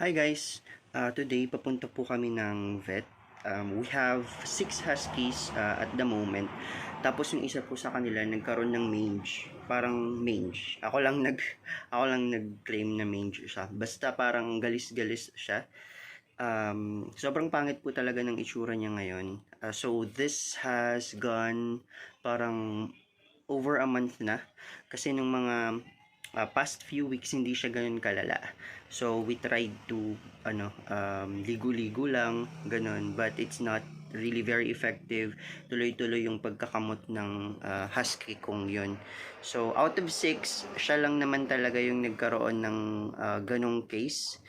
Hi guys, today papunta po kami ng vet. We have 6 huskies at the moment. Tapos yung isa po sa kanila nagkaroon ng mange. Parang mange. Ako lang nag-claim na mange siya. Basta parang galis-galis siya. Sobrang pangit po talaga ng itsura niya ngayon. So this has gone parang over a month na kasi nung mga past few weeks hindi siya ganun kalala. So we tried to ligo-ligo lang ganun, but it's not really very effective. Tuloy-tuloy yung pagkakamot ng husky kong yun. So out of 6 siya lang naman talaga yung nagkaroon ng ganong case.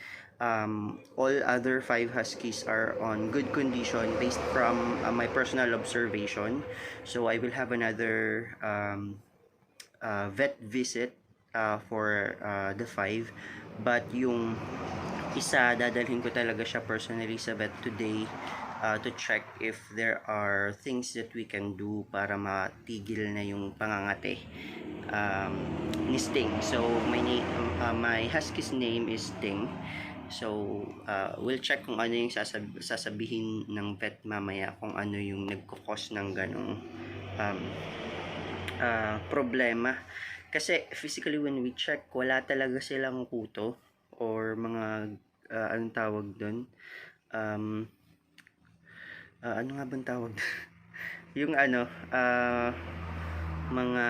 All other 5 huskies are on good condition based from my personal observation. So I will have another vet visit for the 5, but yung isa dadalhin ko talaga siya personally sa vet today to check if there are things that we can do para matigil na yung pangangate ni Sting. So my husky's name is Sting. So, we'll check kung ano yung sasabihin ng vet mamaya, kung ano yung nagkukos ng ganong problema. Kasi physically when we check, wala talaga silang kuto or mga anong tawag doon? Ano nga bang tawag? Yung mga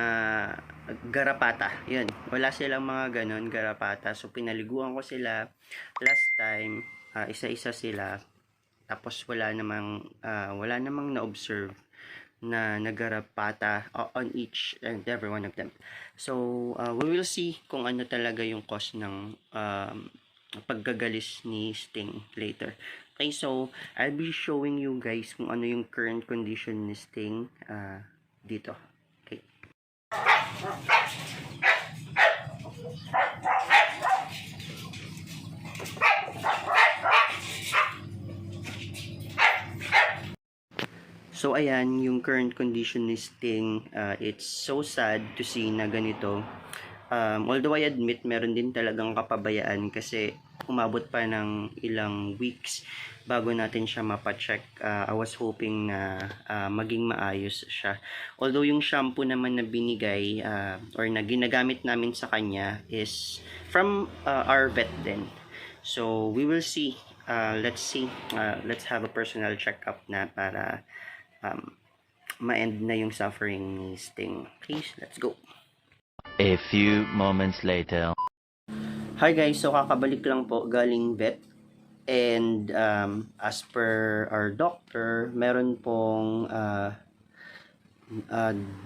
garapata. Yun. Wala silang mga ganon garapata. So pinaliguan ko sila last time, isa-isa sila. Tapos wala namang na-observe na nagarapata on each and every one of them. So we will see kung ano talaga yung cause ng paggagalis ni Sting later. Okay, so I'll be showing you guys kung ano yung current condition ni Sting dito. Okay. So ayan, yung current condition ni Sting, it's so sad to see na ganito. Although I admit meron din talagang kapabayaan kasi umabot pa ng ilang weeks bago natin siya mapacheck. I was hoping na maging maayos siya. Although yung shampoo naman na binigay or na ginagamit namin sa kanya is from our vet din. So we will see. Let's see. Let's have a personal check-up na para ma-end na yung suffering ni Sting. Please, let's go. A few moments later. Hi guys, so kakabalik lang po galing vet. And as per our doctor, meron pong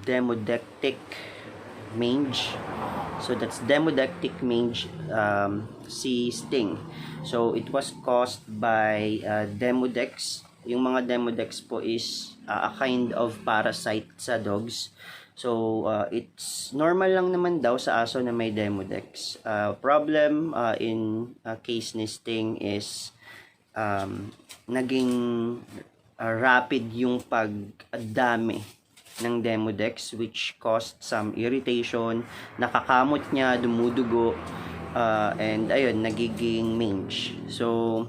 demodectic mange. So that's demodectic mange si Sting. So it was caused by Demodex. Yung mga Demodex po is a kind of parasite sa dogs. So it's normal lang naman daw sa aso na may Demodex. Problem in case ni Sting is naging rapid yung pagdami ng Demodex, which caused some irritation, nakakamot niya, dumudugo, and ayun, nagiging mange. So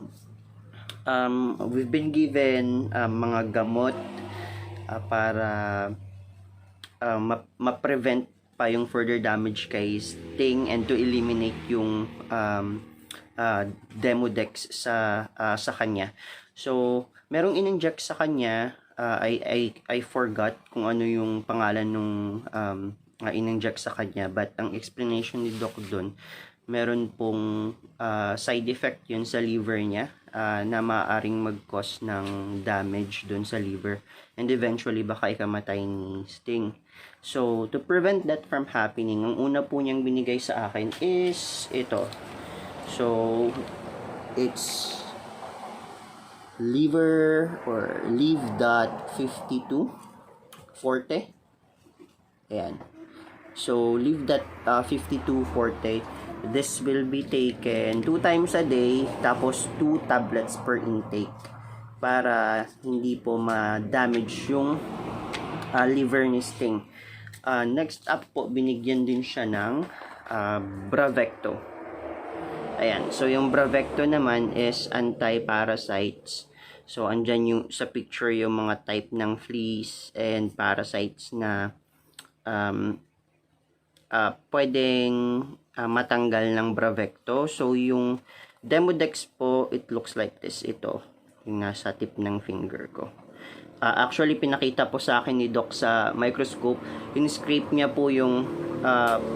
we've been given mga gamot para ma-prevent pa yung further damage kay Sting and to eliminate yung Demodex sa kanya. So merong in-inject sa kanya, I forgot kung ano yung pangalan nung in-inject sa kanya, but ang explanation ni Doc doon, meron pong side effect yun sa liver niya na maaaring mag-cause ng damage dun sa liver and eventually baka ikamatay ni Sting. So to prevent that from happening, ang una po niyang binigay sa akin is ito. So it's liver or Live.52 Forte. Ayan. So Live.52 Forte. This will be taken 2 times a day, tapos 2 tablets per intake para hindi po ma-damage yung liver ni Sting. Next up po, binigyan din siya ng Bravecto. Ayan. So, yung Bravecto naman is anti-parasites. So, andyan yung sa picture yung mga type ng fleas and parasites na pwedeng matanggal ng Bravecto. So, yung Demodex po, it looks like this. Ito, yung nasa tip ng finger ko. Actually, pinakita po sa akin ni Doc sa microscope. In-scrape niya po yung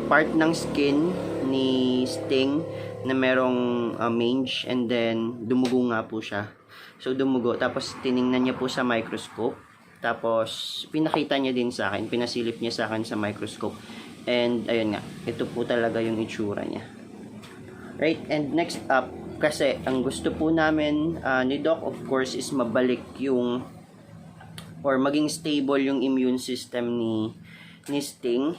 part ng skin ni Sting na merong mange, and then dumugo nga po siya. So, dumugo. Tapos, tiningnan niya po sa microscope. Tapos, pinakita niya din sa akin. Pinasilip niya sa akin sa microscope. And, ayun nga. Ito po talaga yung itsura niya. Right? And next up, kasi ang gusto po namin ni Doc, of course, is mabalik yung or maging stable yung immune system ni Sting.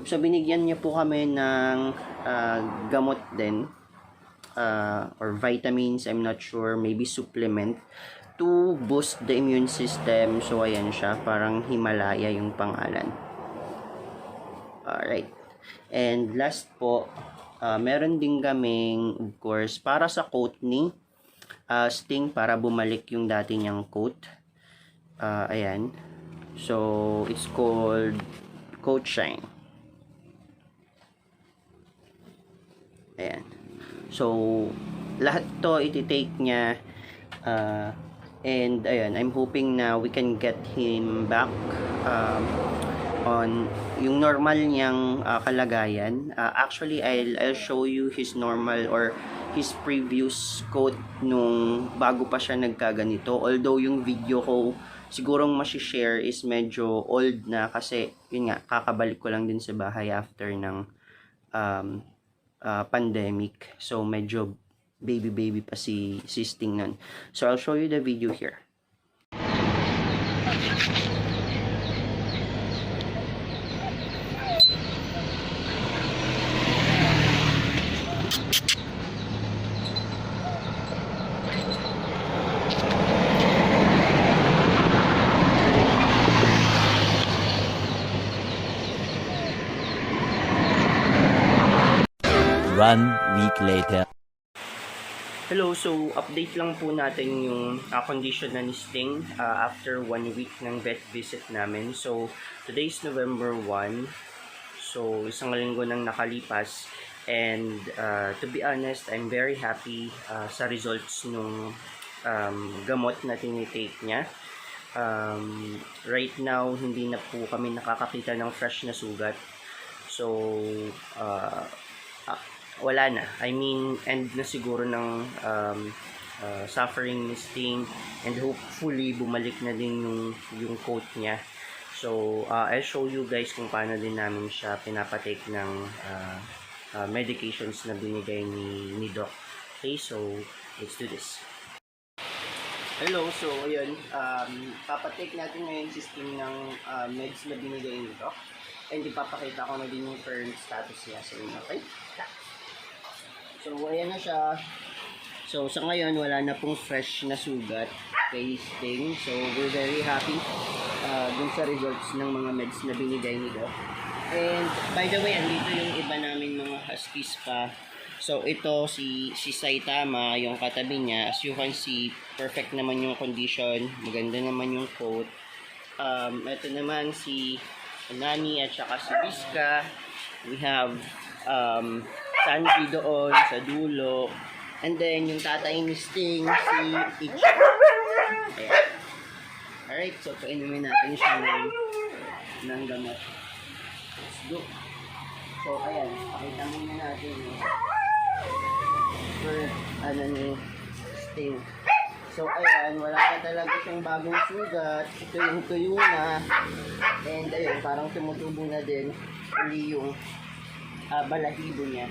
So, binigyan niya po kami ng gamot din. Or vitamins, I'm not sure, maybe supplement to boost the immune system. So, ayan siya, parang Himalaya yung pangalan. Alright. And last po, meron din kaming, of course, para sa coat ni Sting, para bumalik yung dati niyang coat. Ayan. So, it's called Coat Shine. Ayan. So, lahat to iti-take niya. And, ayan, I'm hoping na we can get him back on yung normal niyang kalagayan. Actually, I'll show you his normal or his previous coat nung bago pa siya nagkaganito. Although yung video ko sigurong share is medyo old na kasi yun nga, kakabalik ko lang din sa bahay after ng pandemic. So medyo baby pa si Sting nun. So I'll show you the video here. One week later. Hello, so update lang po natin yung condition na ni Sting after 1 week ng vet visit namin. So, today is November 1. So, isang linggo nang nakalipas. And to be honest, I'm very happy sa results nung gamot na tinitake niya. Right now, hindi na po kami nakakakita ng fresh na sugat. So, wala na. I mean, end na siguro ng suffering ni Sting, and hopefully bumalik na din yung coat niya. So, I'll show you guys kung paano din namin siya pinapatake ng medications na binigay ni Doc. Okay, so let's do this. Hello, so ayun, papatake natin ngayon si Sting ng meds na binigay ni Doc, and ipapakita ko na din yung current status niya sa inyo. Okay? So, ayan na siya. So, sa ngayon, wala na pong fresh na sugat kay Sting. So, we're very happy dun sa results ng mga meds na binigay ni Doc. And, by the way, andito yung iba namin mga huskies pa. So, ito, si Saitama, yung katabi niya. As you can see, perfect naman yung condition. Maganda naman yung coat. Ito naman si Nani at saka si Biska. We have Sanji doon sa dulo. And then, yung tatay ni Sting, si Ichi. Ayan. Alright, so painumin natin siya ng gamot. Let's go. So, ayan. Pakita muna natin yung ni Sting. So, ayan. Wala na talaga siyang bagong sugat. Ito yung tuyo na. And, ayun. Parang tumutubo na din. Uli yung balahibo niya.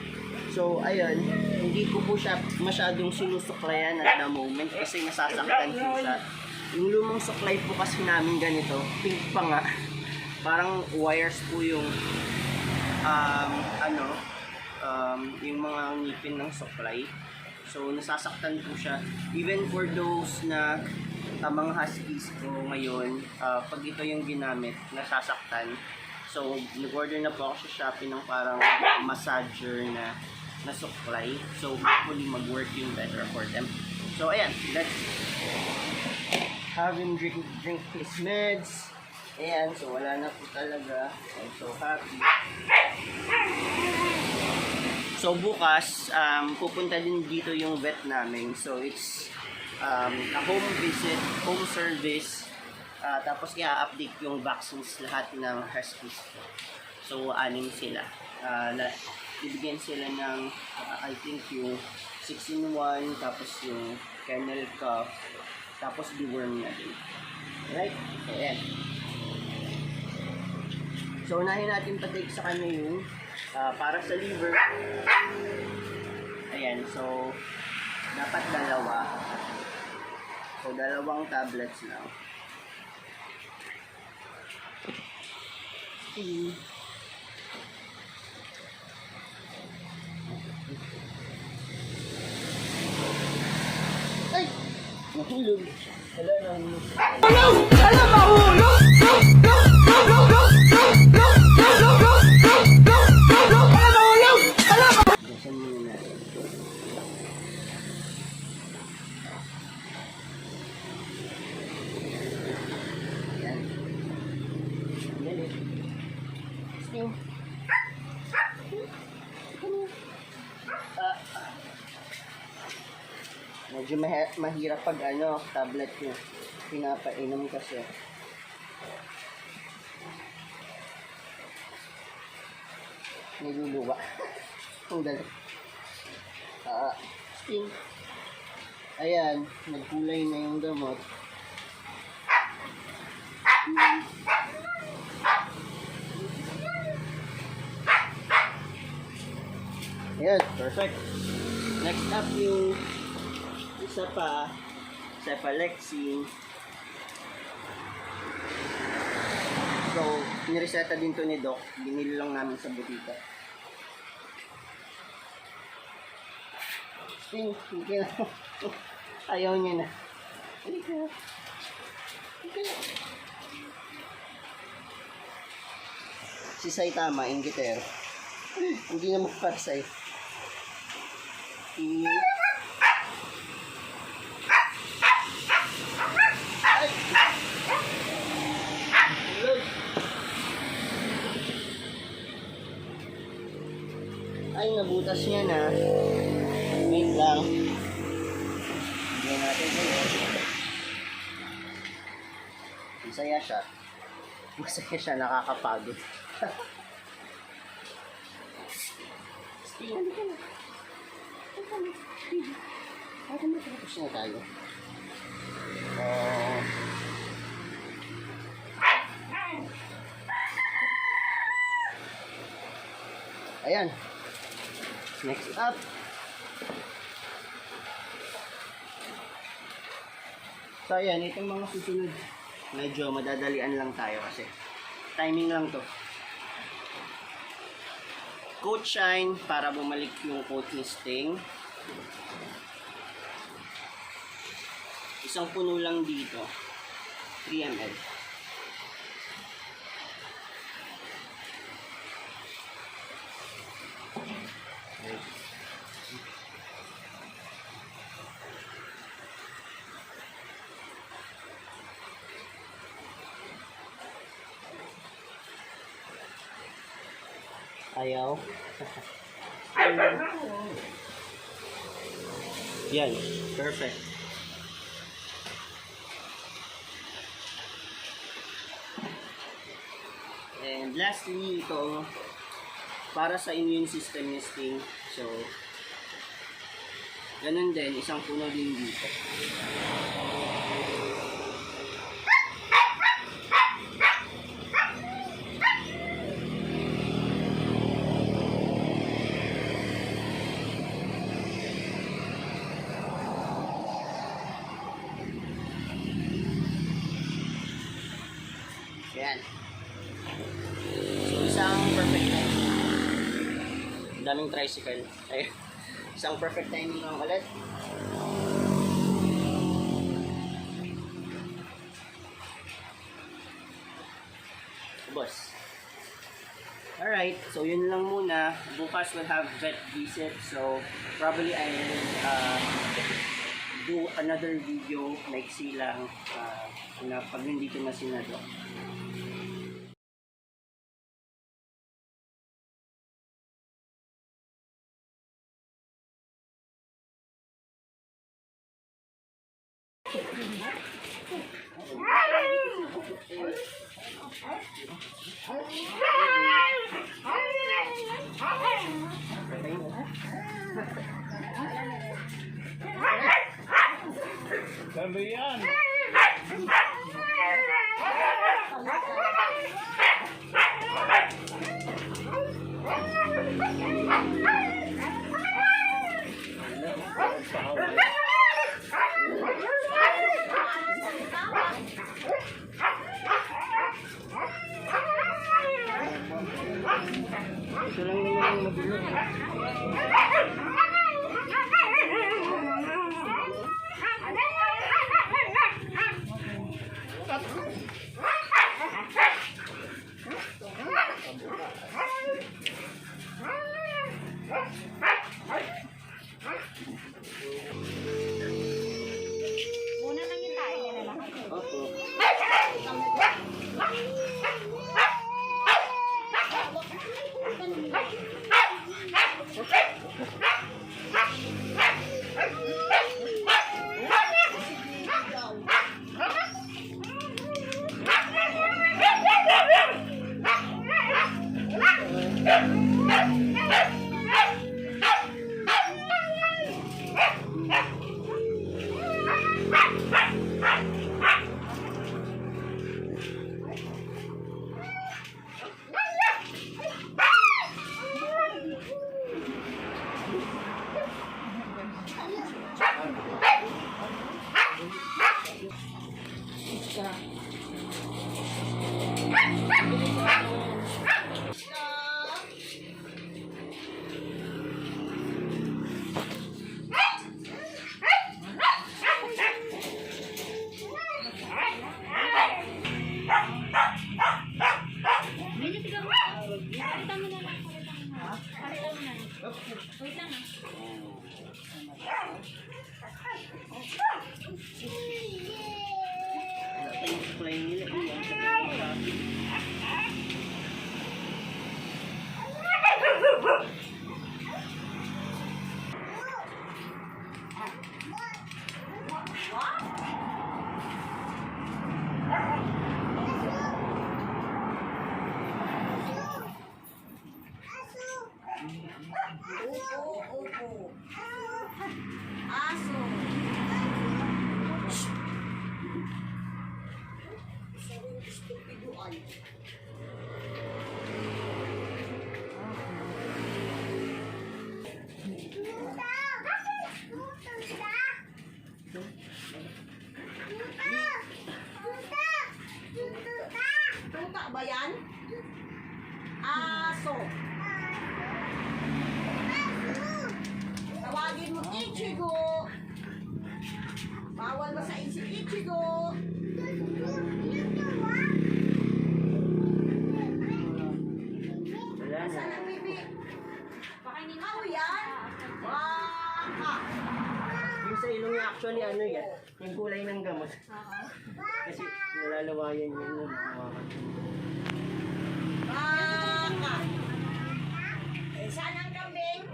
So, ayun, hindi ko po siya masyadong sinusuklayan at the moment kasi nasasaktan po siya. Yung lumang suklay po kasi namin ganito, pink pa nga. Parang wires po yung yung mga ngipin ng suklay. So, nasasaktan po siya. Even for those na mga huskies ko ngayon, pag ito yung ginamit, nasasaktan. So, nag-order na po ako sa Shopee ng parang massager na suklay. So, hopefully mag-work yung better for them. So, ayan. Let's have him drink his meds. Ayan. So, wala na po talaga. I'm so happy. So, bukas, pupunta din dito yung vet namin. So, it's a home visit, home service. Tapos i-update yung vaccines lahat ng huskies. So, 6 sila. Ibigyan sila ng, I think yung 6-in-1, tapos yung kennel cuff, tapos deworm na din. Right? So, ayan. So, unahin natin patake sa kanya yung para sa liver. Ayan, so, dapat 2. So, 2 tablets lang. Ay! Nahulog. Wala, nahulog. Buksan muna natin. Ayan. Ayan eh. Sting. Medyo mahirap pag tablet nyo. Pinapainom kasi. Niluluwa. Ang dali. Sting. Ayan, nagkulay na yung gamot. Ayan, perfect. Next up yung isa pa, cephalexin. So, nireseta din to ni Doc. Binili lang namin sa butika. Sting, hindi na. Ayaw niya na. Hindi ka. Si Saitama, ingiter. Hindi na magparsay. Ay, nabutas niya na. Wait lang. Bigyan natin ulit. Masaya siya. Masaya siya, nakakapagod. Sting, ano ka na? Ano na? Tapos na tayo. Ayan. Next up. So, ayan. Itong mga susunod. Medyo madadalian lang tayo kasi timing lang to. Coat Shine para bumalik yung coat ni Sting. Isang puno lang dito. 3 ml. Ayaw. Yan. Perfect. And lastly, ito para sa immune system ni Sting. So, ganun din. Isang puno din dito. Yan. So, isang perfect timing. Daming tricycle. Ayun. Isang perfect timing lang ulit. Boss. Alright, so yun lang muna. Bukas we'll have vet visit. So probably I'll do another video like silang na pag nandito na si Nado. Sabi yan. Ito lang naman yung magulo. Muna lang yung tayo nila lang. Opo. Medyo tigaw mo. Palitan mo na lang. Palitan mo na lang. Wait lang Wala pa yung supply nila. Iwan sa mga Aso. Stupiduan. Tuta ba yan? Aso. Tawagin mo Ichigo. Bawal ba sa si Ichigo? Wala na. Saan ang bibi? Baka hindi Ikaw yan? Waka. Yung sa ilong niya actually ano yan, yung kulay ng gamot. Kasi nalalawayan yun yung hawakan. Waka. Eh, saan ang kambing?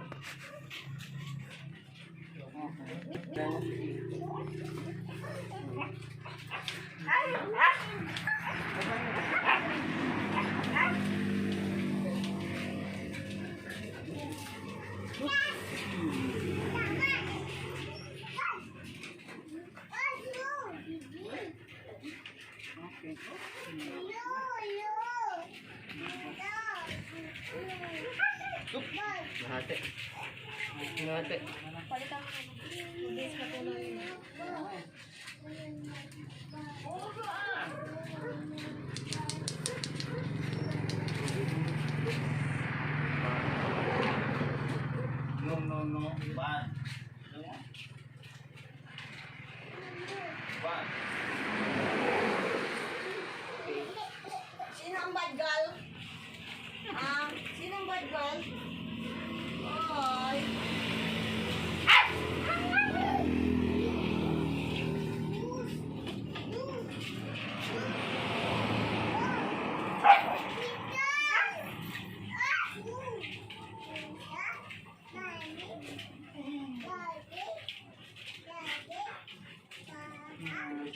Mahate. Mahate. Palitan mo na lang. Mabilis ka tuloy. No. Bad. Bad. Sino ang bad girl? Ah,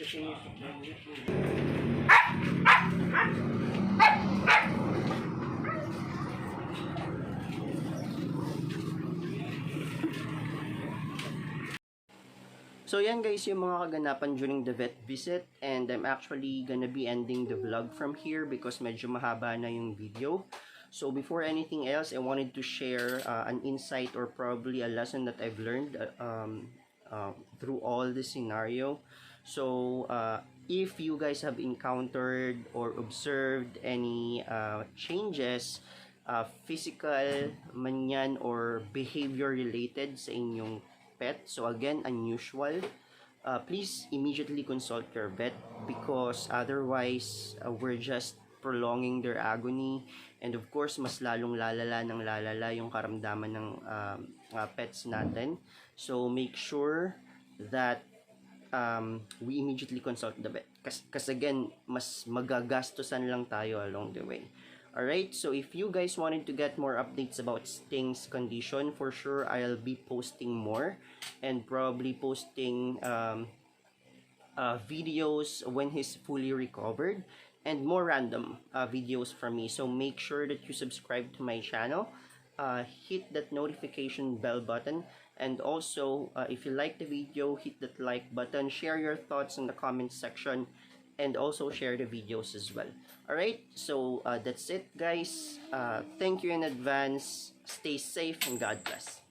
sa inyo. So yan guys yung mga kaganapan during the vet visit, and I'm actually gonna be ending the vlog from here because medyo mahaba na yung video. So before anything else, I wanted to share an insight or probably a lesson that I've learned through all this scenario. So if you guys have encountered or observed any changes, physical man yan or behavior related sa inyong pet, so again unusual, please immediately consult your vet because otherwise we're just prolonging their agony, and of course mas lalong lalala yung karamdaman ng pets natin. So make sure that we immediately consult the vet kasi again mas magagastusan lang tayo along the way. Alright, so if you guys wanted to get more updates about Sting's condition, for sure I'll be posting more and probably posting videos when he's fully recovered and more random videos from me. So make sure that you subscribe to my channel, hit that notification bell button, and also if you like the video, hit that like button, share your thoughts in the comment section, and also share the videos as well. Alright, so that's it guys. Thank you in advance. Stay safe and God bless.